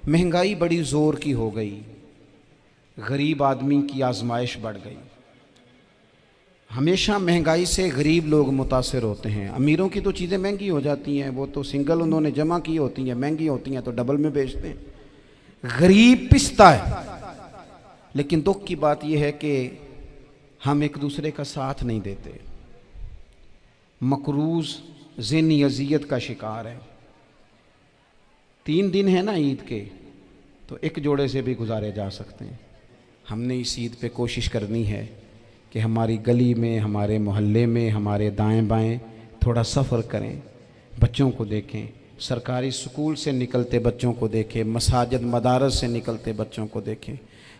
महंगाई बड़ी ज़ोर की हो गई, गरीब आदमी की आजमाइश बढ़ गई। हमेशा महंगाई से गरीब लोग मुतासिर होते हैं। अमीरों की तो चीज़ें महंगी हो जाती हैं, वो तो सिंगल उन्होंने जमा की होती हैं, महंगी होती हैं तो डबल में बेचते हैं। गरीब पिसता है। लेकिन दुख की बात यह है कि हम एक दूसरे का साथ नहीं देते। मकरूज ज़हनी अज़ियत का शिकार है। 3 दिन है ना ईद के, तो एक जोड़े से भी गुजारे जा सकते हैं। हमने इस ईद पे कोशिश करनी है कि हमारी गली में, हमारे मोहल्ले में, हमारे दाएं बाएं थोड़ा सफ़र करें, बच्चों को देखें, सरकारी स्कूल से निकलते बच्चों को देखें, मसाजिद मदारस से निकलते बच्चों को देखें।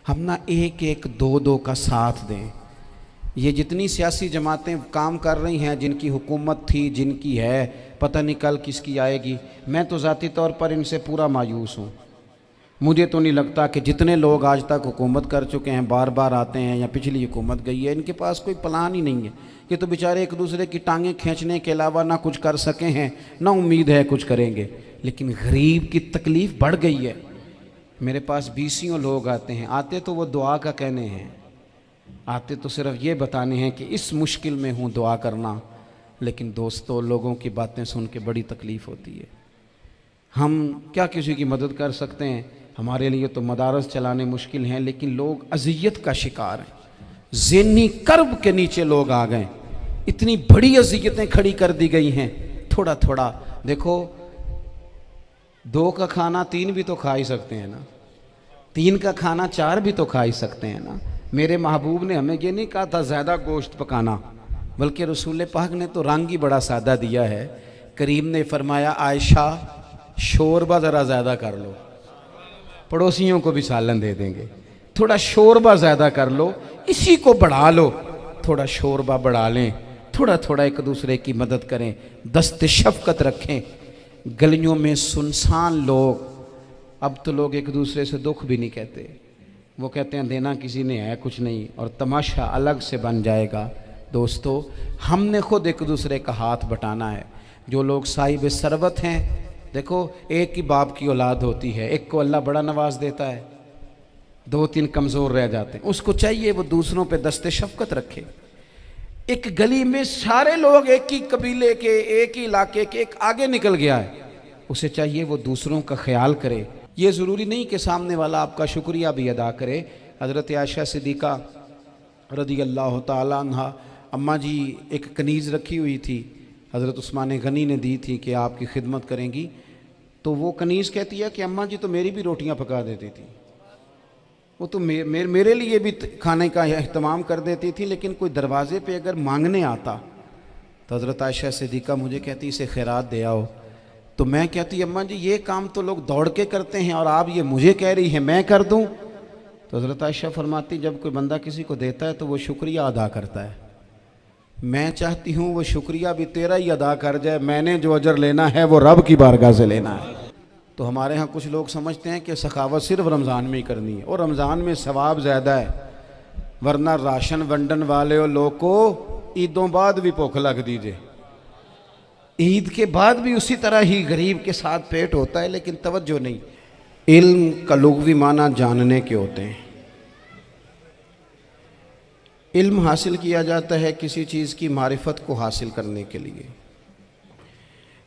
हम ना एक एक दो दो का साथ दें। ये जितनी सियासी जमातें काम कर रही हैं, जिनकी हुकूमत थी, जिनकी है, पता नहीं कल किसकी आएगी। मैं तो ज़ाती तौर पर इनसे पूरा मायूस हूँ। मुझे तो नहीं लगता कि जितने लोग आज तक हुकूमत कर चुके हैं, बार बार आते हैं या पिछली हुकूमत गई है, इनके पास कोई प्लान ही नहीं है। ये तो बेचारे एक दूसरे की टांगें खींचने के अलावा ना कुछ कर सके हैं, ना उम्मीद है कुछ करेंगे। लेकिन गरीब की तकलीफ़ बढ़ गई है। मेरे पास 20 लोग आते हैं, आते तो वो दुआ का कहने हैं, आते तो सिर्फ ये बताने हैं कि इस मुश्किल में हूँ, दुआ करना। लेकिन दोस्तों, लोगों की बातें सुन के बड़ी तकलीफ़ होती है। हम क्या किसी की मदद कर सकते हैं? हमारे लिए तो मदारस चलाने मुश्किल हैं, लेकिन लोग अज़ियत का शिकार हैं। ज़हनी कर्ब के नीचे लोग आ गए। इतनी बड़ी अज़ियतें खड़ी कर दी गई हैं। थोड़ा थोड़ा देखो, 2 का खाना 3 भी तो खा ही सकते हैं ना, 3 का खाना 4 भी तो खा ही सकते हैं ना। मेरे महबूब ने हमें ये नहीं कहा था ज़्यादा गोश्त पकाना, बल्कि रसूल पाक ने तो रंग ही बड़ा सादा दिया है। करीम ने फरमाया, आयशा शोरबा ज़रा ज़्यादा कर लो, पड़ोसियों को भी सालन दे देंगे। थोड़ा शोरबा ज़्यादा कर लो, इसी को बढ़ा लो, थोड़ा शोरबा बढ़ा लें, थोड़ा थोड़ा एक दूसरे की मदद करें, दस्त शफ़क़त रखें। गलियों में सुनसान लोग, अब तो लोग एक दूसरे से दुख भी नहीं कहते, वो कहते हैं देना किसी ने है कुछ नहीं, और तमाशा अलग से बन जाएगा। दोस्तों, हमने खुद एक दूसरे का हाथ बटाना है। जो लोग साहिब सरवत हैं, देखो, एक ही बाप की औलाद होती है, एक को अल्लाह बड़ा नवाज देता है, 2-3 कमज़ोर रह जाते हैं। उसको चाहिए वो दूसरों पे दस्ते शफ़क़त रखे। एक गली में सारे लोग एक ही कबीले के, एक ही इलाके के, एक आगे निकल गया है, उसे चाहिए वो दूसरों का ख्याल करे। ये ज़रूरी नहीं कि सामने वाला आपका शुक्रिया भी अदा करे। हज़रत आयशा सिद्दीक़ा रज़ी अल्लाह ताला अन्हा, अम्मा जी एक कनीज़ रखी हुई थी, हज़रत उस्मान गनी ने दी थी कि आपकी खिदमत करेंगी। तो वो कनीज़ कहती है कि अम्मा जी तो मेरी भी रोटियां पका देती थी, वो तो मेरे लिए भी खाने का एहतमाम कर देती थी। लेकिन कोई दरवाज़े पे अगर मांगने आता तो हज़रत आयशा सिद्दीक़ा मुझे कहती इसे खैरात दे आओ। तो मैं कहती अम्मा जी ये काम तो लोग दौड़ के करते हैं और आप ये मुझे कह रही हैं मैं कर दूं? तो हज़रत आयशा फरमाती जब कोई बंदा किसी को देता है तो वो शुक्रिया अदा करता है। मैं चाहती हूँ वो शुक्रिया भी तेरा ही अदा कर जाए, मैंने जो अजर लेना है वो रब की बारगाह से लेना है। तो हमारे यहाँ कुछ लोग समझते हैं कि सखावत सिर्फ रमज़ान में ही करनी है, और रमज़ान में सवाब ज़्यादा है, वरना राशन वंडन वाले लोग को ईदों बाद भी भूख लग दीजिए, ईद के बाद भी उसी तरह ही गरीब के साथ पेट होता है, लेकिन तवज्जो नहीं। इल्म का लुग़वी माना जानने के होते हैं। इल्म हासिल किया जाता है किसी चीज़ की मारिफत को हासिल करने के लिए।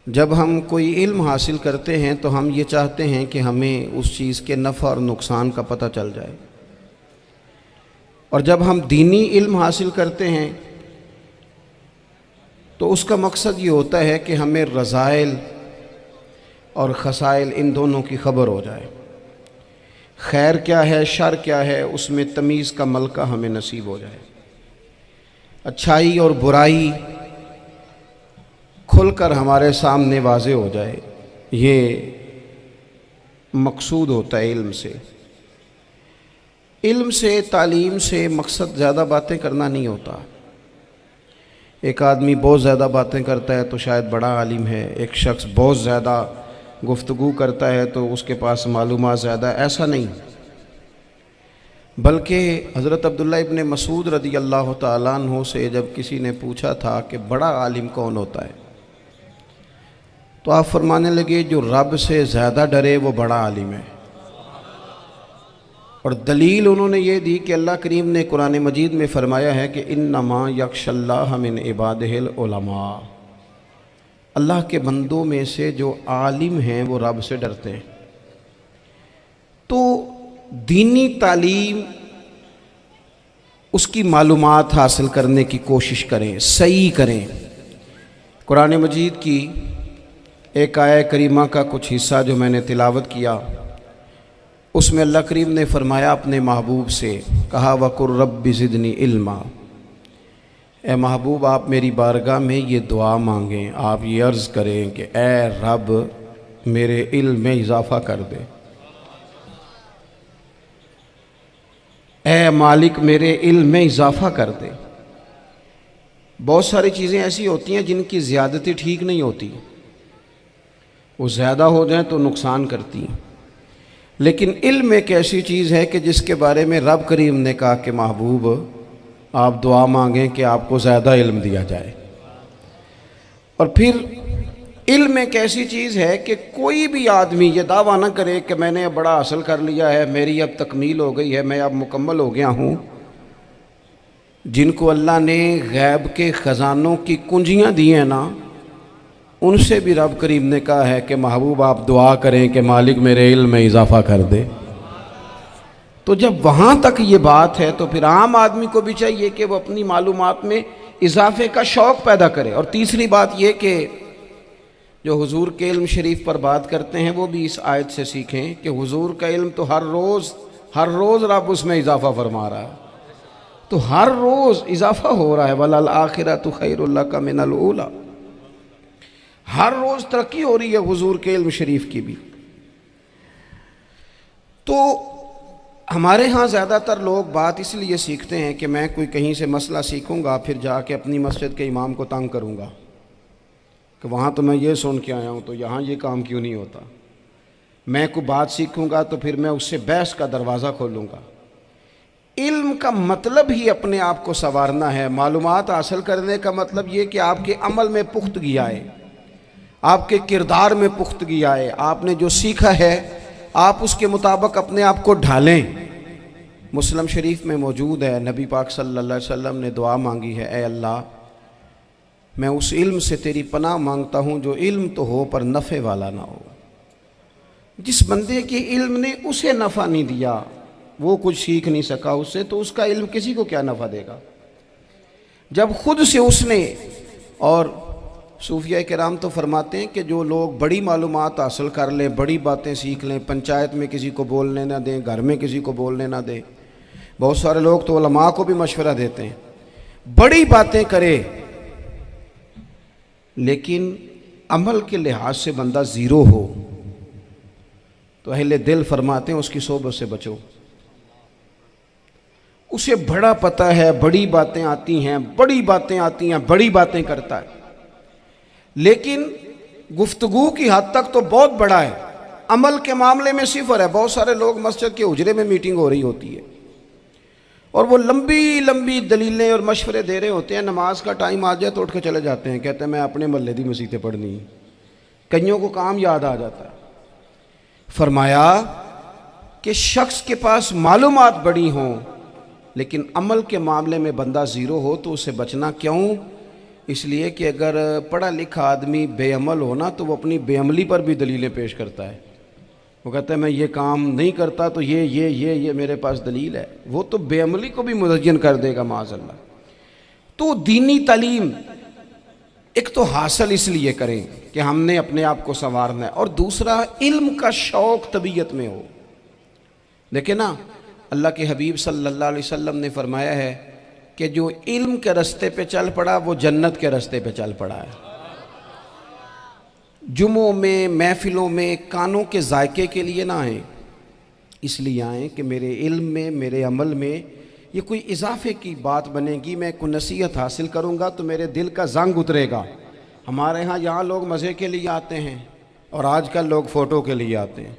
जब हम कोई इल्म हासिल करते हैं तो हम ये चाहते हैं कि हमें उस चीज़ के नफ़ा और नुकसान का पता चल जाए। और जब हम दीनी इल्म हासिल करते हैं तो उसका मकसद ये होता है कि हमें रज़ाइल और खसाइल इन दोनों की खबर हो जाए। खैर क्या है, शर क्या है, उसमें तमीज़ का मलका हमें नसीब हो जाए। अच्छाई और बुराई खुलकर हमारे सामने वाज़े हो जाए, ये मकसूद होता है इल्म से। इल्म से, तालीम से मकसद ज़्यादा बातें करना नहीं होता। एक आदमी बहुत ज़्यादा बातें करता है तो शायद बड़ा आलिम है, एक शख्स बहुत ज़्यादा गुफ्तगू करता है तो उसके पास मालूमात ज़्यादा, ऐसा नहीं। बल्कि हज़रत अब्दुल्ला इब्न मसूद रज़ी अल्लाह ताला अन्हु से जब किसी ने पूछा था कि बड़ा आलिम कौन होता है, तो आप फरमाने लगे जो रब से ज़्यादा डरे वो बड़ा आलिम है। और दलील उन्होंने ये दी कि अल्लाह करीम ने कुरान मजीद में फ़रमाया है कि इन्नमा यख्शल्लाह मिन इबादिहिल उलमा, अल्लाह के बंदों में से जो आलिम हैं वो रब से डरते हैं। तो दीनी तालीम, उसकी मालूमात हासिल करने की कोशिश करें, सही करें। कुरान मजीद की एक आयत करीमा का कुछ हिस्सा जो मैंने तिलावत किया, उसमें अल्लाह करीम ने फ़रमाया अपने महबूब से, कहा वकुर रब्बि ज़िदनी इल्मा, ए महबूब आप मेरी बारगाह में ये दुआ मांगें, आप ये अर्ज़ करें कि ए रब मेरे इल्म में इजाफ़ा कर दे, ए मालिक मेरे इल्म में इजाफ़ा कर दे। बहुत सारी चीज़ें ऐसी होती हैं जिनकी ज़्यादती ठीक नहीं होती, वो ज़्यादा हो जाए तो नुकसान करती हैं, लेकिन इल्म एक ऐसी चीज़ है कि जिसके बारे में रब करीम ने कहा कि महबूब आप दुआ मांगें कि आपको ज़्यादा इल्म दिया जाए। और फिर इल्म एक ऐसी चीज़ है कि कोई भी आदमी ये दावा ना करे कि मैंने अब बड़ा हासिल कर लिया है, मेरी अब तकमील हो गई है, मैं अब मुकम्मल हो गया हूँ। जिनको अल्लाह ने गैब के ख़जानों की कुंजियाँ दी हैं ना, उनसे भी रब करीम ने कहा है कि महबूब आप दुआ करें कि मालिक मेरे इल्म में इजाफ़ा कर दे। तो जब वहाँ तक ये बात है तो फिर आम आदमी को भी चाहिए कि वो अपनी मालूमात में इजाफ़े का शौक़ पैदा करे। और तीसरी बात ये कि जो हुजूर के इल्म शरीफ पर बात करते हैं वो भी इस आयत से सीखें कि हुजूर का इल्म तो हर रोज़ रब उसमें इजाफ़ा फरमा रहा है, तो हर रोज़ इजाफ़ा हो रहा है। वलल आखिरतु खैरुल लका मिनल ऊला, हर रोज़ तरक्की हो रही है हुजूर के इल्म शरीफ की भी। तो हमारे यहाँ ज़्यादातर लोग बात इसलिए सीखते हैं कि मैं कोई कहीं से मसला सीखूँगा फिर जाके अपनी मस्जिद के इमाम को तंग करूँगा कि वहाँ तो मैं ये सुन के आया हूँ तो यहाँ ये काम क्यों नहीं होता। मैं कोई बात सीखूँगा तो फिर मैं उससे बहस का दरवाज़ा खोलूँगा। इल्म का मतलब ही अपने आप को संवारना है। मालूमात हासिल करने का मतलब ये कि आपके अमल में पुख्तगी आए, आपके किरदार में पुख्तगी आए, आपने जो सीखा है आप उसके मुताबिक अपने आप को ढालें। मुस्लिम शरीफ में मौजूद है, नबी पाक सल्लल्लाहु अलैहि वसल्लम ने दुआ मांगी है, ए अल्लाह मैं उस इल्म से तेरी पनाह मांगता हूँ जो इल्म तो हो पर नफ़े वाला ना हो। जिस बंदे के इल्म ने उसे नफ़ा नहीं दिया, वो कुछ सीख नहीं सका उससे, तो उसका इल्म किसी को क्या नफ़ा देगा। जब खुद से उसने, और सूफिया किराम तो फरमाते हैं कि जो लोग बड़ी मालूमात हासिल कर लें, बड़ी बातें सीख लें, पंचायत में किसी को बोलने ना दें, घर में किसी को बोलने ना दें। बहुत सारे लोग तो उलमा को भी मशवरा देते हैं, बड़ी बातें करे, लेकिन अमल के लिहाज से बंदा ज़ीरो हो तो अहले दिल फरमाते हैं उसकी सोबत से बचो। उसे बड़ा पता है, बड़ी बातें आती हैं, बड़ी बातें आती हैं, बड़ी बातें करता है, लेकिन गुफ्तगू की हद तक तो बहुत बड़ा है, अमल के मामले में सिफर है। बहुत सारे लोग मस्जिद के हुजरे में मीटिंग हो रही होती है और वो लंबी लंबी दलीलें और मशवरे दे रहे होते हैं, नमाज का टाइम आ जाए तो उठ के चले जाते हैं, कहते हैं मैं अपने महल्ले दी मसीतें पढ़नी। कईयों को काम याद आ जाता है। फरमाया कि शख्स के पास मालूमात बड़ी हों लेकिन अमल के मामले में बंदा ज़ीरो हो तो उसे बचना क्यों? इसलिए कि अगर पढ़ा लिखा आदमी बेअमल हो ना तो वो अपनी बेअमली पर भी दलीलें पेश करता है। वो कहता है मैं ये काम नहीं करता तो ये मेरे पास दलील है। वो तो बेअमली को भी मुज़य्यन कर देगा माज़अल्लाह। तो दीनी तालीम एक तो हासिल इसलिए करें कि हमने अपने आप को संवारना है, और दूसरा इल्म का शौक़ तबीयत में हो। देखे ना, अल्लाह के हबीब सल्लल्लाहु अलैहि वसल्लम ने फरमाया है कि जो इल्म के रास्ते पे चल पड़ा वो जन्नत के रास्ते पे चल पड़ा है। जुमों में, महफिलों में कानों के जायके के लिए ना आए, इसलिए आए कि मेरे इल्म में, मेरे अमल में ये कोई इजाफे की बात बनेगी, मैं कोई नसीहत हासिल करूँगा तो मेरे दिल का जंग उतरेगा। हमारे यहाँ लोग मज़े के लिए आते हैं और आजकल लोग फ़ोटो के लिए आते हैं।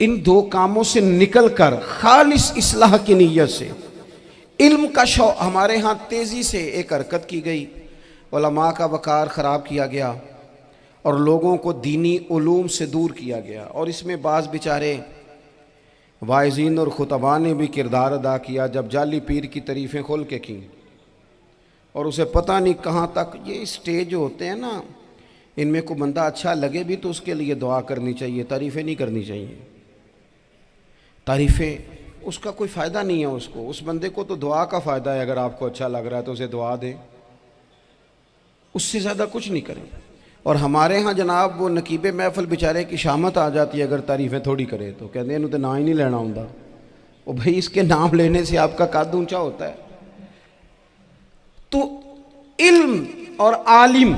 इन दो कामों से निकल कर खालिस इस्लाह की नीयत से इल्म का शौक़, हमारे यहाँ तेज़ी से एक हरकत की गई, उलमा का वक़ार ख़राब किया गया और लोगों को दीनी उलूम से दूर किया गया। और इसमें बाज़ बेचारे वाइज़ीन और खुतबा ने भी किरदार अदा किया जब जाली पीर की तारीफ़ें खोल के की, और उसे पता नहीं कहाँ तक ये स्टेज होते हैं ना, इनमें कोई बंदा अच्छा लगे भी तो उसके लिए दुआ करनी चाहिए, तारीफ़ें नहीं करनी चाहिए। तारीफ़ें उसका कोई फ़ायदा नहीं है, उसको, उस बंदे को तो दुआ का फ़ायदा है। अगर आपको अच्छा लग रहा है तो उसे दुआ दें, उससे ज़्यादा कुछ नहीं करें। और हमारे यहाँ जनाब वो नकीबे महफिल बेचारे की शामत आ जाती है अगर तारीफ़ें थोड़ी करे तो, कहते हैं इन्हों तो ना ही नहीं लेना होंदा। वो भाई इसके नाम लेने से आपका कद ऊंचा होता है। तो इल्म और आलिम,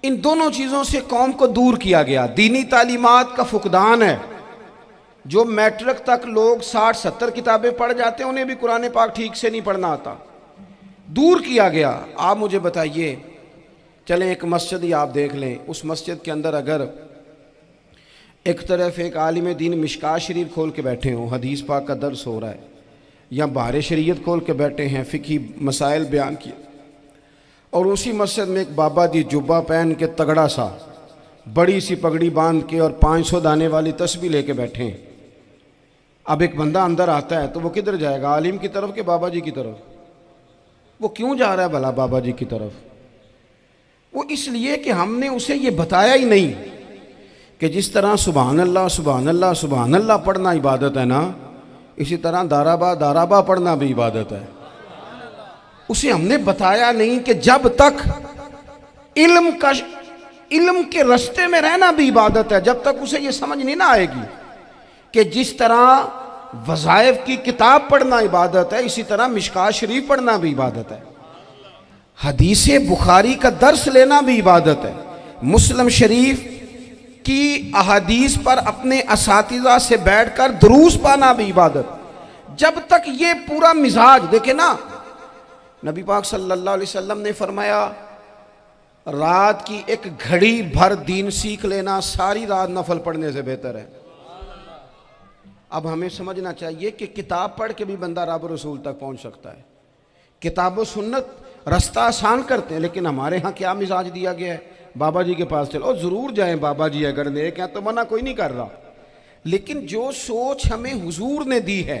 इन दोनों चीज़ों से कौम को दूर किया गया। दीनी तालीमात का फुकदान है। जो मैट्रिक तक लोग 60-70 किताबें पढ़ जाते हैं उन्हें भी कुरान पाक ठीक से नहीं पढ़ना आता, दूर किया गया। आप मुझे बताइए, चलें एक मस्जिद ही आप देख लें, उस मस्जिद के अंदर अगर एक तरफ एक आलिम दीन मिशकात शरीफ खोल के बैठे हों, हदीस पाक का दर्स हो रहा है, या बाहर शरीयत खोल के बैठे हैं, फ़िक़ही मसाइल बयान किए, और उसी मस्जिद में एक बाबा जी जुब्बा पहन के तगड़ा सा बड़ी सी पगड़ी बांध के और 500 दाने वाली तस्बीह लेके बैठे हैं। अब एक बंदा अंदर आता है तो वो किधर जाएगा, आलिम की तरफ के बाबा जी की तरफ? वो क्यों जा रहा है भला बाबा जी की तरफ? वो इसलिए कि हमने उसे ये बताया ही नहीं कि जिस तरह सुभान अल्लाह सुभान अल्लाह सुभान अल्लाह पढ़ना इबादत है ना, इसी तरह दाराबा दाराबा पढ़ना भी इबादत है। उसे हमने बताया नहीं कि जब तक इल्म के रास्ते में रहना भी इबादत है, जब तक उसे ये समझ नहीं ना आएगी कि जिस तरह वज़ाइफ की किताब पढ़ना इबादत है, इसी तरह मिशकात शरीफ पढ़ना भी इबादत है, हदीस बुखारी का दर्स लेना भी इबादत है, मुस्लिम शरीफ की अहादीस पर अपने असातिज़ा से बैठकर दुरूस पाना भी इबादत। जब तक ये पूरा मिजाज देखे ना, नबी पाक सल्लल्लाहु अलैहि वसल्लम ने फरमाया रात की एक घड़ी भर दीन सीख लेना सारी रात नफल पढ़ने से बेहतर है। अब हमें समझना चाहिए कि किताब पढ़ के भी बंदा रब रसूल तक पहुंच सकता है। किताब व सुन्नत रास्ता आसान करते हैं, लेकिन हमारे यहाँ क्या मिजाज दिया गया है, बाबा जी के पास चलो, ज़रूर जाएं बाबा जी अगर नेक हैं तो, मना कोई नहीं कर रहा, लेकिन जो सोच हमें हुजूर ने दी है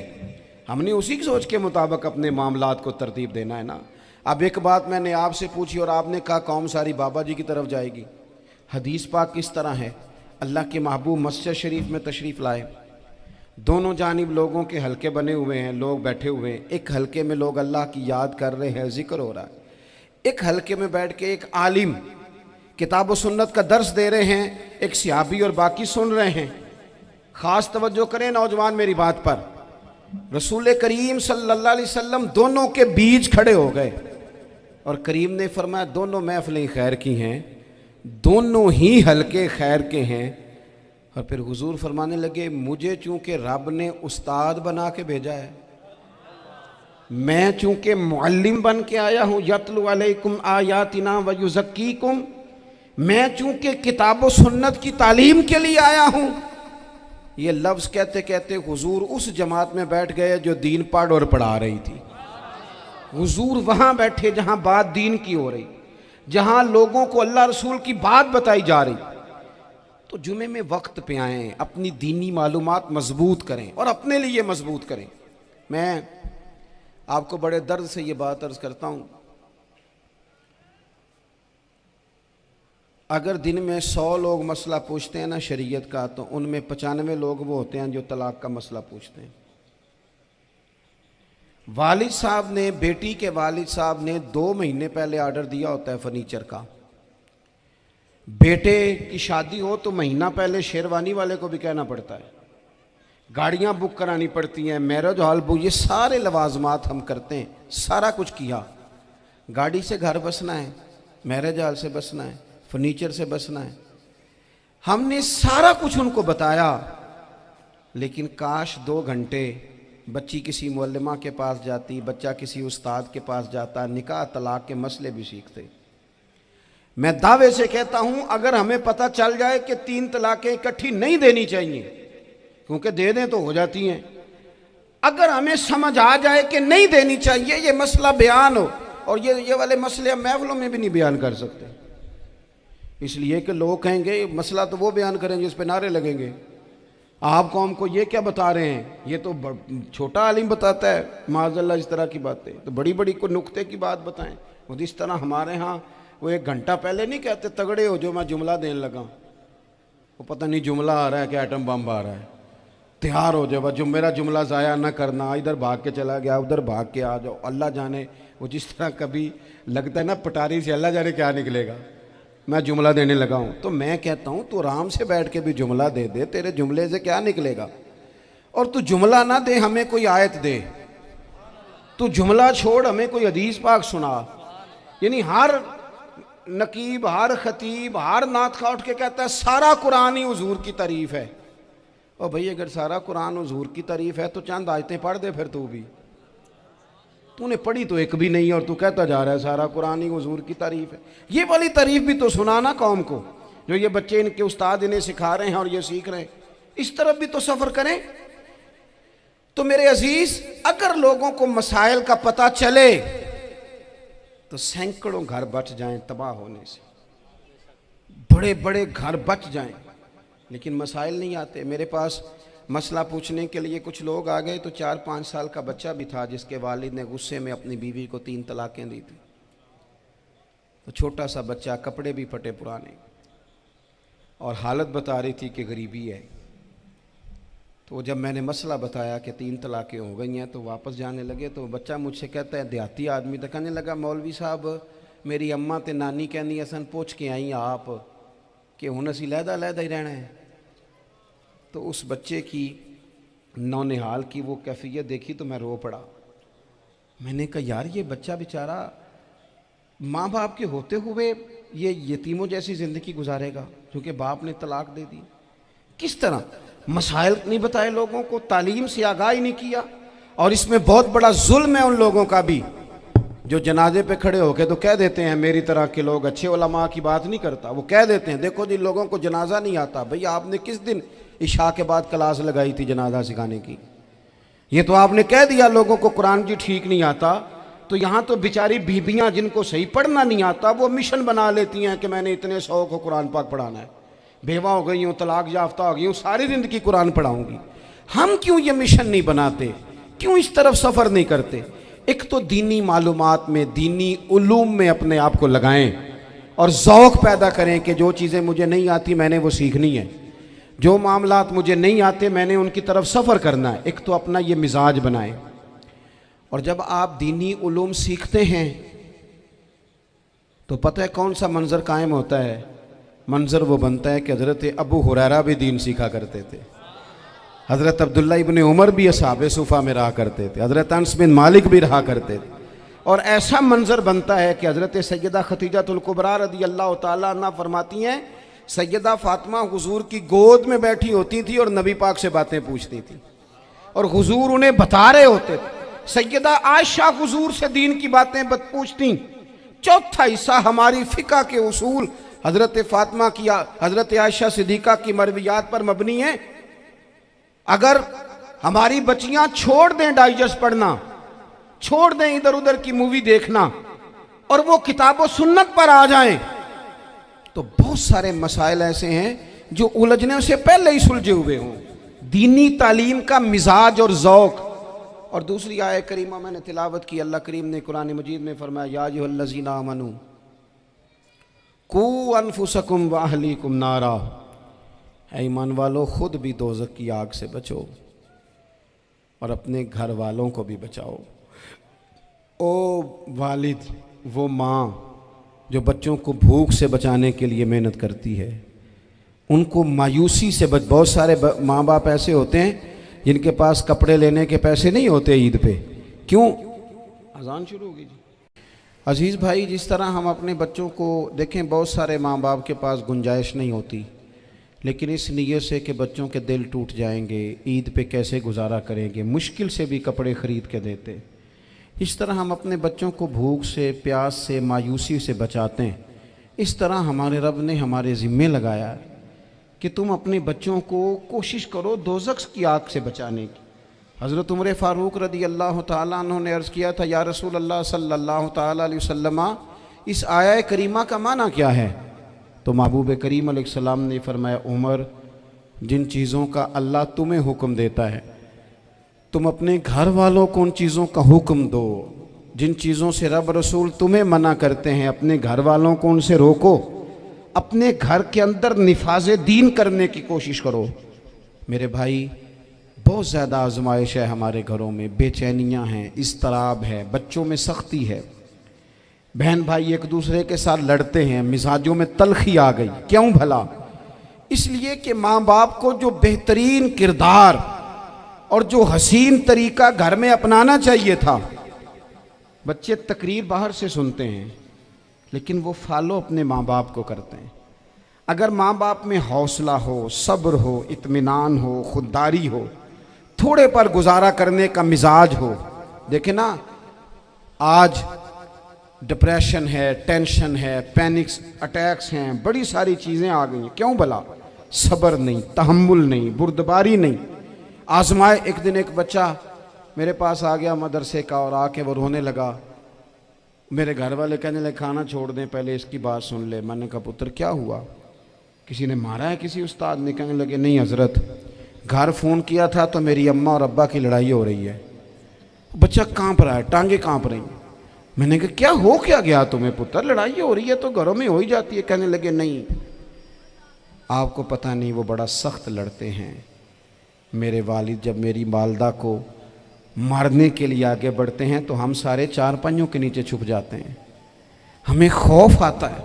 हमने उसी की सोच के मुताबिक अपने मामलात को तरतीब देना है ना। अब एक बात मैंने आपसे पूछी और आपने कहा कौम सारी बाबा जी की तरफ जाएगी। हदीस पाक किस तरह है, अल्लाह के महबूब मस्जिद शरीफ में तशरीफ़ लाए, दोनों जानिब लोगों के हलके बने हुए हैं, लोग बैठे हुए हैं, एक हलके में लोग अल्लाह की याद कर रहे हैं, जिक्र हो रहा है, एक हलके में बैठ के एक आलिम किताब व सुन्नत का दर्स दे रहे हैं, एक सहाबी और बाकी सुन रहे हैं। ख़ास तवज्जो करें नौजवान मेरी बात पर, रसूल करीम सल्लल्लाहु अलैहि वसल्लम दोनों के बीच खड़े हो गए और करीम ने फरमाया दोनों महफिलें खैर की हैं, दोनों ही हलके खैर के हैं। और फिर हुजूर फरमाने लगे मुझे चूँकि रब ने उस्ताद बना के भेजा है, मैं चूँकि मुअल्लिम बन के आया हूँ, यतलु अलैकुम आयातिना व युज़क्कीकुम, मैं चूँकि किताब व सुन्नत की तालीम के लिए आया हूँ। ये लफ्ज़ कहते कहते हुजूर उस जमात में बैठ गए जो दीन पढ़ और पढ़ा रही थी। हुजूर वहाँ बैठे जहाँ बात दीन की हो रही, जहाँ लोगों को अल्लाह रसूल की बात बताई जा रही। तो जुमे में वक्त पे आएँ, अपनी दीनी मालूमात मजबूत करें और अपने लिए मजबूत करें। मैं आपको बड़े दर्द से ये बात अर्ज़ करता हूँ, अगर दिन में 100 लोग मसला पूछते हैं ना शरीयत का, तो उनमें 95 लोग वो होते हैं जो तलाक का मसला पूछते हैं। वालिद साहब ने, बेटी के वालिद साहब ने 2 महीने पहले ऑर्डर दिया होता है फर्नीचर का। बेटे की शादी हो तो महीना पहले शेरवानी वाले को भी कहना पड़ता है, गाड़ियां बुक करानी पड़ती हैं, मैरिज हॉल बुक, ये सारे लवाजमात हम करते हैं। सारा कुछ किया, गाड़ी से घर बसना है, मैरिज हॉल से बसना है, फर्नीचर से बसना है, हमने सारा कुछ उनको बताया। लेकिन काश 2 घंटे बच्ची किसी मुअल्लिमा के पास जाती, बच्चा किसी उस्ताद के पास जाता, निकाह तलाक के मसले भी सीखते। मैं दावे से कहता हूं अगर हमें पता चल जाए कि 3 तलाकें इकट्ठी नहीं देनी चाहिए, क्योंकि दे दें तो हो जाती हैं, अगर हमें समझ आ जाए कि नहीं देनी चाहिए, ये मसला बयान हो, और ये वाले मसले हम महफिलों में भी नहीं बयान कर सकते, इसलिए कि लोग कहेंगे मसला तो वो बयान करेंगे जिस पे नारे लगेंगे। आप कौम को ये क्या बता रहे हैं, ये तो छोटा आलिम बताता है माज़अल्लाह इस तरह की बातें, तो बड़ी बड़ी को नुक्ते की बात बताएं। वो जिस तरह हमारे यहाँ वो 1 घंटा पहले नहीं कहते तगड़े हो जो मैं जुमला देने लगा, वो पता नहीं जुमला आ रहा है कि एटम बम आ रहा है, तैयार हो जाओ, जो मेरा जुमला ज़ाया ना करना, इधर भाग के चला गया उधर भाग के आ जाओ, अल्लाह जाने। वो जिस तरह कभी लगता है ना पटारी से अल्लाह जाने क्या निकलेगा, मैं जुमला देने लगा हूँ। तो मैं कहता हूँ तू आराम से बैठ के भी जुमला दे दे, तेरे जुमले से क्या निकलेगा। और तू जुमला ना दे, हमें कोई आयत दे, तू जुमला छोड़ हमें कोई हदीस पाक सुना। यानी हर नकीब, हर खतीब, हर नात खा उठ के कहता है सारा कुरान ही हुजूर की तारीफ है। और भाई अगर सारा कुरान हुजूर की तारीफ है तो चंद आयतें पढ़ दे, फिर तू भी, तूने पढ़ी तो एक भी नहीं और तू कहता जा रहा है सारा कुरान ही हुजूर की तारीफ है। ये वाली तारीफ भी तो सुनाना कौम को, जो ये बच्चे इनके उस्ताद इन्हें सिखा रहे हैं और ये सीख रहे हैं, इस तरफ भी तो सफ़र करें। तो मेरे अजीज, अगर लोगों को मसाइल का पता चले तो सैकड़ों घर बच जाएं तबाह होने से, बड़े बड़े घर बच जाएं, लेकिन मसाइल नहीं आते। मेरे पास मसला पूछने के लिए कुछ लोग आ गए तो 4-5 साल का बच्चा भी था जिसके वालिद ने गुस्से में अपनी बीवी को 3 तलाकें दी थी। तो छोटा सा बच्चा, कपड़े भी फटे पुराने, और हालत बता रही थी कि गरीबी है। तो जब मैंने मसला बताया कि 3 तलाकें हो गई हैं तो वापस जाने लगे, तो बच्चा मुझसे कहता है, देहाती आदमी, तो कहने लगा मौलवी साहब मेरी अम्मा ते नानी कहनी असन पूछ के आई आप कि हुण असी लहदा लहदा ही रहना है। तो उस बच्चे की नौनिहाल की वो कैफियत देखी तो मैं रो पड़ा। मैंने कहा यार ये बच्चा बेचारा माँ बाप के होते हुए ये यतीमों जैसी ज़िंदगी गुजारेगा क्योंकि बाप ने तलाक दे दी। किस तरह मसाइल नहीं बताए लोगों को, तालीम से आगाही नहीं किया। और इसमें बहुत बड़ा जुल्म है उन लोगों का भी जो जनाजे पे खड़े होके तो कह देते हैं, मेरी तरह के लोग, अच्छे उलमा की बात नहीं करता, वो कह देते हैं देखो जिन लोगों को जनाजा नहीं आता, भैया आपने किस दिन इशा के बाद क्लास लगाई थी जनाजा सिखाने की, ये तो आपने कह दिया लोगों को कुरान जी ठीक नहीं आता। तो यहाँ तो बेचारी बीबियाँ जिनको सही पढ़ना नहीं आता वो मिशन बना लेती हैं कि मैंने इतने 100 को कुरान पाक पढ़ाना है, बेवा हो गई हूँ, तलाक याफ्ता हो गई हूँ, सारी ज़िंदगी कुरान पढ़ाऊँगी। हम क्यों ये मिशन नहीं बनाते, क्यों इस तरफ सफ़र नहीं करते। एक तो दीनी मालूमात में, दीनी उलूम में अपने आप को लगाएं और ज़ौक़ पैदा करें कि जो चीज़ें मुझे नहीं आती मैंने वो सीखनी है, जो मामलात मुझे नहीं आते मैंने उनकी तरफ सफ़र करना है। एक तो अपना ये मिजाज बनाएं। और जब आप दीनी उलूम सीखते हैं तो पता है कौन सा मंज़र कायम होता है, मंज़र वो बनता है कि हज़रत अबू हुरैरा भी दीन सीखा करते थे, हज़रत अब्दुल्ला इब्न उमर भी असहाबे सूफ़ा में रहा करते थे, हज़रत अनस बिन मालिक भी रहा करते थे। और ऐसा मंज़र बनता है कि हज़रत सैयदा खतीजतुल कुबरा रज़ी अल्लाह तआला अन्हा फरमाती हैं, सैयदा फ़ातिमा हुजूर की गोद में बैठी होती थी और नबी पाक से बातें पूछती थी और हुजूर उन्हें बता रहे होते थे। सैयदा आयशा हुजूर से दीन की बातें पूछती। चौथा हिस्सा हमारी फ़िक़्ह के उसूल हज़रत फ़ातिमा की, हज़रत आयशा सिद्दीक़ा की मरवियात पर मबनी है। अगर हमारी बच्चियां छोड़ दें डाइजेस्ट पढ़ना, छोड़ दें इधर उधर की मूवी देखना और वो किताब और सुन्नत पर आ जाएं तो बहुत सारे मसाइल ऐसे हैं जो उलझने से पहले ही सुलझे हुए हों। दीनी तालीम का मिजाज और ज़ौक़। और दूसरी आयत करीमा मैंने तिलावत की, अल्लाह करीम ने कुरान मजीद में फरमाया, या अय्युहल्लज़ीना आमनू कू अनफुसकुम व अहलीकुम नारा, ऐ ईमान वालों खुद भी दोज़ख की आग से बचो और अपने घर वालों को भी बचाओ। ओ वालिद, वो माँ जो बच्चों को भूख से बचाने के लिए मेहनत करती है, उनको मायूसी से बहुत सारे माँ बाप ऐसे होते हैं जिनके पास कपड़े लेने के पैसे नहीं होते ईद पे। क्यों? अजान शुरू होगी जी। अजीज़ भाई, जिस तरह हम अपने बच्चों को देखें, बहुत सारे माँ बाप के पास गुंजाइश नहीं होती, लेकिन इस नीयत से कि बच्चों के दिल टूट जाएंगे, ईद पे कैसे गुजारा करेंगे, मुश्किल से भी कपड़े ख़रीद के देते। इस तरह हम अपने बच्चों को भूख से, प्यास से, मायूसी से बचाते हैं। इस तरह हमारे रब ने हमारे ज़िम्मे लगाया है कि तुम अपने बच्चों को कोशिश करो दोज़ख की आग से बचाने की। हज़रत उमर फ़ारूक रज़ी अल्लाह तआला अन्हु ने अर्ज़ किया था, या रसूल अल्लाह सल्लल्लाहु तआला अलैहि वसल्लम, इस आया करीमा का माना क्या है? तो महबूब करीम अलैहिस्सलाम ने फरमाया, उमर, जिन चीज़ों का अल्लाह तुम्हें हुक्म देता है, तुम अपने घर वालों को उन चीज़ों का हुक्म दो। जिन चीज़ों से रब रसूल तुम्हें मना करते हैं, अपने घर वालों को उनसे रोको। अपने घर के अंदर निफाज़े दीन करने की कोशिश करो। मेरे भाई, बहुत ज़्यादा आजमाइश है हमारे घरों में, बेचैनियाँ हैं, इस्तराब है, बच्चों में सख्ती है, बहन भाई एक दूसरे के साथ लड़ते हैं, मिजाजों में तलखी आ गई। क्यों भला? इसलिए कि माँ बाप को जो बेहतरीन किरदार और जो हसीन तरीका घर में अपनाना चाहिए था, बच्चे तकरीर बाहर से सुनते हैं लेकिन वो फॉलो अपने माँ बाप को करते हैं। अगर माँ बाप में हौसला हो, सब्र हो, इत्मीनान हो, खुददारी हो, थोड़े पर गुजारा करने का मिजाज हो। देखे ना, आज डिप्रेशन है, टेंशन है, पैनिक्स अटैक्स हैं, बड़ी सारी चीज़ें आ गई हैं। क्यों भला? सब्र नहीं, तहम्मुल नहीं, बुर्दबारी नहीं। आजमाए। एक दिन एक बच्चा मेरे पास आ गया मदरसे का और आके वो रोने लगा। मेरे घर वाले कहने लगे खाना छोड़ दें, पहले इसकी बात सुन ले। मैंने कहा पुत्र क्या हुआ, किसी ने मारा है? किसी उस्ताद ने? कहने लगे नहीं हजरत, घर फ़ोन किया था तो मेरी अम्मा और अब्बा की लड़ाई हो रही है। बच्चा कांप रहा है, टांगे कांप रही। मैंने कहा क्या हो क्या गया तुम्हें पुत्र, लड़ाई हो रही है तो घरों में हो ही जाती है। कहने लगे नहीं, आपको पता नहीं, वो बड़ा सख्त लड़ते हैं। मेरे वालिद जब मेरी वालदा को मारने के लिए आगे बढ़ते हैं तो हम सारे चारपाइयों के नीचे छुप जाते हैं, हमें खौफ आता है,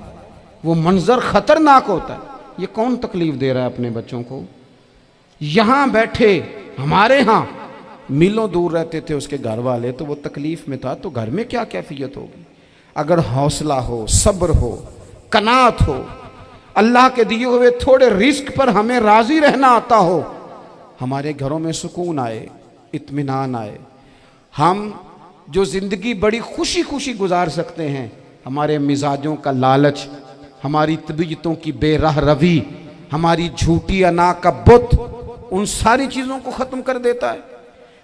वो मंजर खतरनाक होता है। ये कौन तकलीफ दे रहा है अपने बच्चों को? यहाँ बैठे हमारे यहाँ मीलों दूर रहते थे उसके घर वाले, तो वो तकलीफ में था, तो घर में क्या कैफियत होगी? अगर हौसला हो, सब्र हो, कनात हो, अल्लाह के दिए हुए थोड़े रिस्क पर हमें राजी रहना आता हो, हमारे घरों में सुकून आए, इत्मीनान आए। हम जो ज़िंदगी बड़ी खुशी खुशी गुजार सकते हैं, हमारे मिजाजों का लालच, हमारी तबीयतों की बेराह रवी, हमारी झूठी अना का बुत, उन सारी चीज़ों को ख़त्म कर देता है।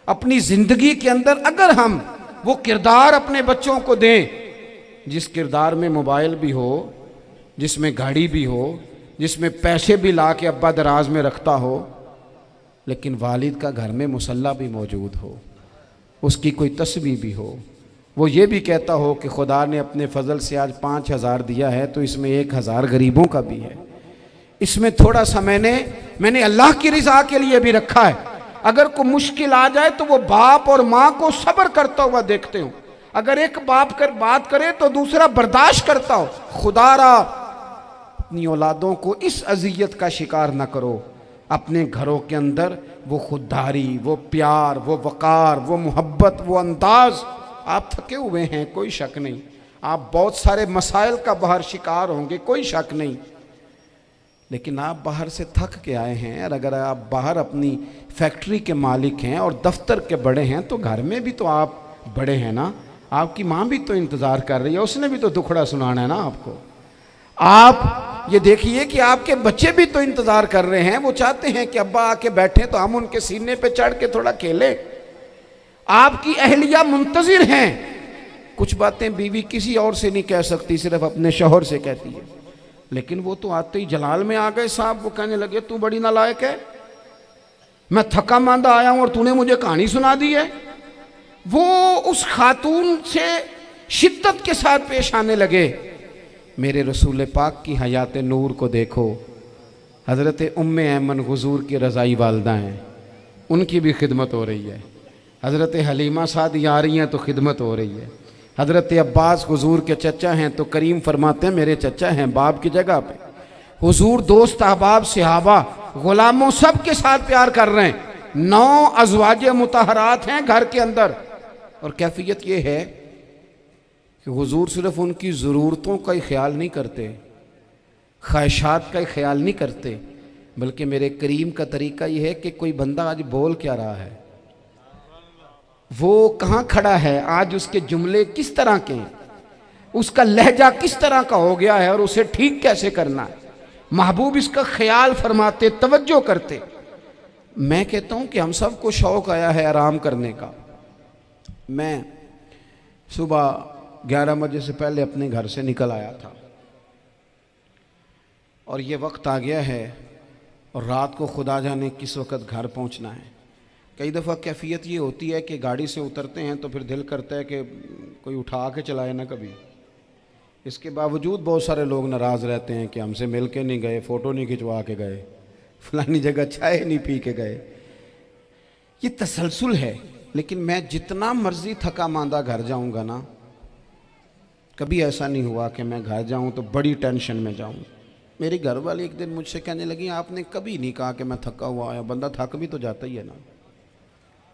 अपनी ज़िंदगी के अंदर अगर हम वो किरदार अपने बच्चों को दें, जिस किरदार में मोबाइल भी हो, जिसमें गाड़ी भी हो, जिसमें पैसे भी ला के अब्बा दराज में रखता हो, लेकिन वालिद का घर में मुसल्ला भी मौजूद हो, उसकी कोई तस्वीर भी हो, वो ये भी कहता हो कि खुदा ने अपने फजल से आज 5,000 दिया है तो इसमें 1,000 गरीबों का भी है, इसमें थोड़ा सा मैंने अल्लाह की रिजा के लिए भी रखा है। अगर कोई मुश्किल आ जाए तो वो बाप और माँ को सब्र करता हुआ देखते हो। अगर एक बाप कर बात करे तो दूसरा बर्दाश्त करता हो। खुदारा अपनी औलादों को इस अजियत का शिकार न करो। अपने घरों के अंदर वो खुददारी, वो प्यार, वो वक़ार, वो मोहब्बत, वो अंदाज। आप थके हुए हैं, कोई शक नहीं, आप बहुत सारे मसाइल का बाहर शिकार होंगे, कोई शक नहीं, लेकिन आप बाहर से थक के आए हैं। और अगर आप बाहर अपनी फैक्ट्री के मालिक हैं और दफ्तर के बड़े हैं तो घर में भी तो आप बड़े हैं ना। आपकी माँ भी तो इंतज़ार कर रही है, उसने भी तो दुखड़ा सुनाना है ना आपको। आप ये देखिए कि आपके बच्चे भी तो इंतज़ार कर रहे हैं, वो चाहते हैं कि अब्बा आके बैठे तो हम उनके सीने पे चढ़ के थोड़ा खेलें। आपकी अहलिया मुंतज़िर हैं। कुछ बातें बीवी किसी और से नहीं कह सकती, सिर्फ अपने शौहर से कहती है, लेकिन वो तो आते ही जलाल में आ गए साहब। वो कहने लगे तू बड़ी नालायक है, मैं थका मांदा आया हूं और तूने मुझे कहानी सुना दी है। वो उस खातून से शिद्दत के साथ पेश आने लगे। मेरे रसूल पाक की हयात नूर को देखो, हज़रत उम्मे ऐमन हुज़ूर की रज़ाई वालदा हैं, उनकी भी खिदमत हो रही है। हज़रत हलीमा सादी आ रही हैं तो खिदमत हो रही है। हज़रत अब्बास हुज़ूर के चचा हैं तो करीम फरमाते हैं मेरे चचा हैं बाप की जगह पे। हुज़ूर दोस्त अहबाब सहाबा ग़ुलामों सब के साथ प्यार कर रहे हैं। 9 अज़वाजे मुतहरात हैं घर के अंदर। और कैफियत ये है कि हुज़ूर सिर्फ उनकी ज़रूरतों का ही ख्याल नहीं करते, ख्वाहिशात का ही ख्याल नहीं करते, बल्कि मेरे करीम का तरीका ये है कि कोई बंदा आज बोल क्या रहा है, वो कहाँ खड़ा है, आज उसके जुमले किस तरह के हैं, उसका लहजा किस तरह का हो गया है और उसे ठीक कैसे करना है। महबूब इसका ख्याल फरमाते, तवज्जो करते। मैं कहता हूँ कि हम सबको शौक़ आया है आराम करने का। मैं सुबह 11 बजे से पहले अपने घर से निकल आया था और ये वक्त आ गया है और रात को खुदा जाने किस वक़्त घर पहुंचना है। कई दफ़ा कैफियत ये होती है कि गाड़ी से उतरते हैं तो फिर दिल करता है कि कोई उठा के चलाए ना कभी। इसके बावजूद बहुत सारे लोग नाराज़ रहते हैं कि हमसे मिल के नहीं गए, फ़ोटो नहीं खिंचवा के गए, फलानी जगह चाय नहीं पी के गए। ये तसलसल है। लेकिन मैं जितना मर्ज़ी थका मांदा घर जाऊंगा ना, कभी ऐसा नहीं हुआ कि मैं घर जाऊं तो बड़ी टेंशन में जाऊं। मेरी घर वाली एक दिन मुझसे कहने लगी, आपने कभी नहीं कहा कि मैं थका हुआ आया। बंदा थक भी तो जाता ही है ना,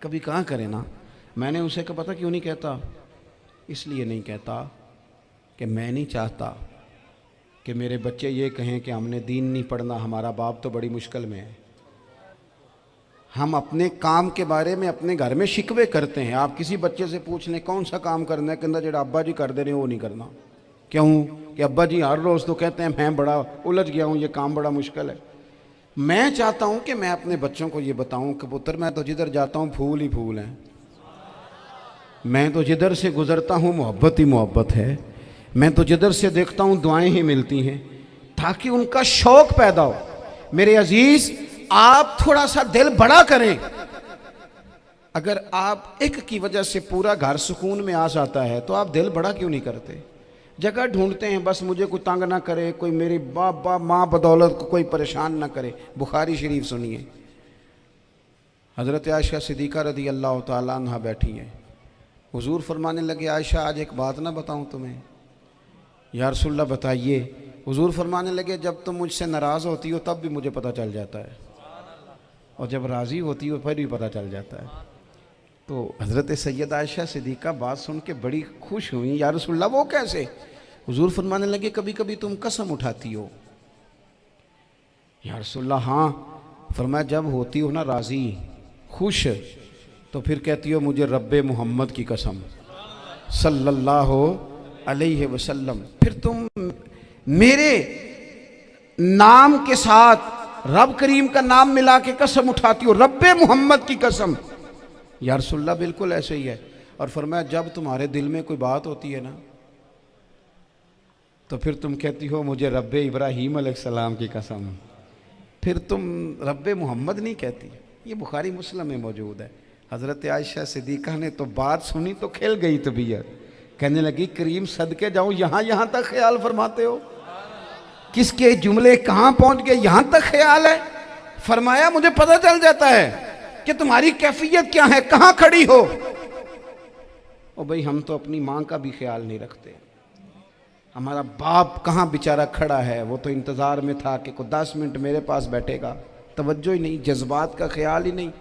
कभी कहाँ करे ना। मैंने उसे कहा पता क्यों नहीं कहता? इसलिए नहीं कहता कि मैं नहीं चाहता कि मेरे बच्चे ये कहें कि हमने दीन नहीं पढ़ना, हमारा बाप तो बड़ी मुश्किल में है। हम अपने काम के बारे में अपने घर में शिकवे करते हैं। आप किसी बच्चे से पूछ लें कौन सा काम करना है, कहता जो अब्बा जी कर दे रहे हैं वो नहीं करना। क्यों? कि अब्बा जी हर रोज़ तो कहते हैं मैं बड़ा उलझ गया हूँ, ये काम बड़ा मुश्किल है। मैं चाहता हूँ कि मैं अपने बच्चों को ये बताऊँ कि पुत्र मैं तो जिधर जाता हूँ फूल ही फूल हैं, मैं तो जिधर से गुज़रता हूँ मोहब्बत ही मोहब्बत है, मैं तो जिधर से देखता हूँ दुआएं ही मिलती हैं, ताकि उनका शौक़ पैदा हो। मेरे अजीज़, आप थोड़ा सा दिल बड़ा करें। अगर आप एक की वजह से पूरा घर सुकून में आ जाता है तो आप दिल बड़ा क्यों नहीं करते? जगह ढूंढते हैं बस मुझे कोई तंग ना करे, कोई मेरी बाप माँ बदौलत को कोई परेशान ना करे। बुखारी शरीफ सुनिए, हज़रत आयशा सिद्दीक़ा रज़ी अल्लाह ताला अन्हा बैठी हैं। हुजूर फरमाने लगे, आयशा आज एक बात ना बताऊँ तुम्हें? या रसूलल्लाह बताइए। हुजूर फरमाने लगे, जब तुम मुझसे नाराज़ होती हो तब भी मुझे पता चल जाता है, और जब राज़ी होती हो फिर भी पता चल जाता है। तो हज़रत सैयद आयशा सिद्दीक़ा बात सुन के बड़ी खुश हुई। या रसूलल्लाह वो कैसे? हुजूर फरमाने लगे, कभी कभी तुम कसम उठाती हो। या रसूलल्लाह हाँ। फरमाया जब होती हो ना राज़ी खुश, तो फिर कहती हो मुझे रब्बे मोहम्मद की कसम सल्लल्लाहु अलैहि वसल्लम। फिर तुम मेरे नाम के साथ रब करीम का नाम मिला के कसम उठाती हो, रब्बे मोहम्मद की कसम। या रसूलल्लाह बिल्कुल ऐसे ही है। और फरमाया जब तुम्हारे दिल में कोई बात होती है ना, तो फिर तुम कहती हो मुझे रब्बे इब्राहीम अलैहिस्सलाम की कसम, फिर तुम रब्बे मोहम्मद नहीं कहती। ये बुखारी मुस्लिम में मौजूद है। हज़रत आयशा सिद्दीक़ा ने तो बात सुनी तो खिल गई तबीयत, कहने लगी करीम सदके जाऊँ, यहाँ तक ख्याल फरमाते हो? किसके जुमले कहाँ पहुँच गए, यहाँ तक ख्याल है? फरमाया मुझे पता चल जाता है कि तुम्हारी कैफियत क्या है, कहाँ खड़ी हो। ओ भाई, हम तो अपनी माँ का भी ख्याल नहीं रखते। हमारा बाप कहाँ बेचारा खड़ा है, वो तो इंतज़ार में था कि कोई 10 मिनट मेरे पास बैठेगा, तवज्जो ही नहीं, जज्बात का ख्याल ही नहीं।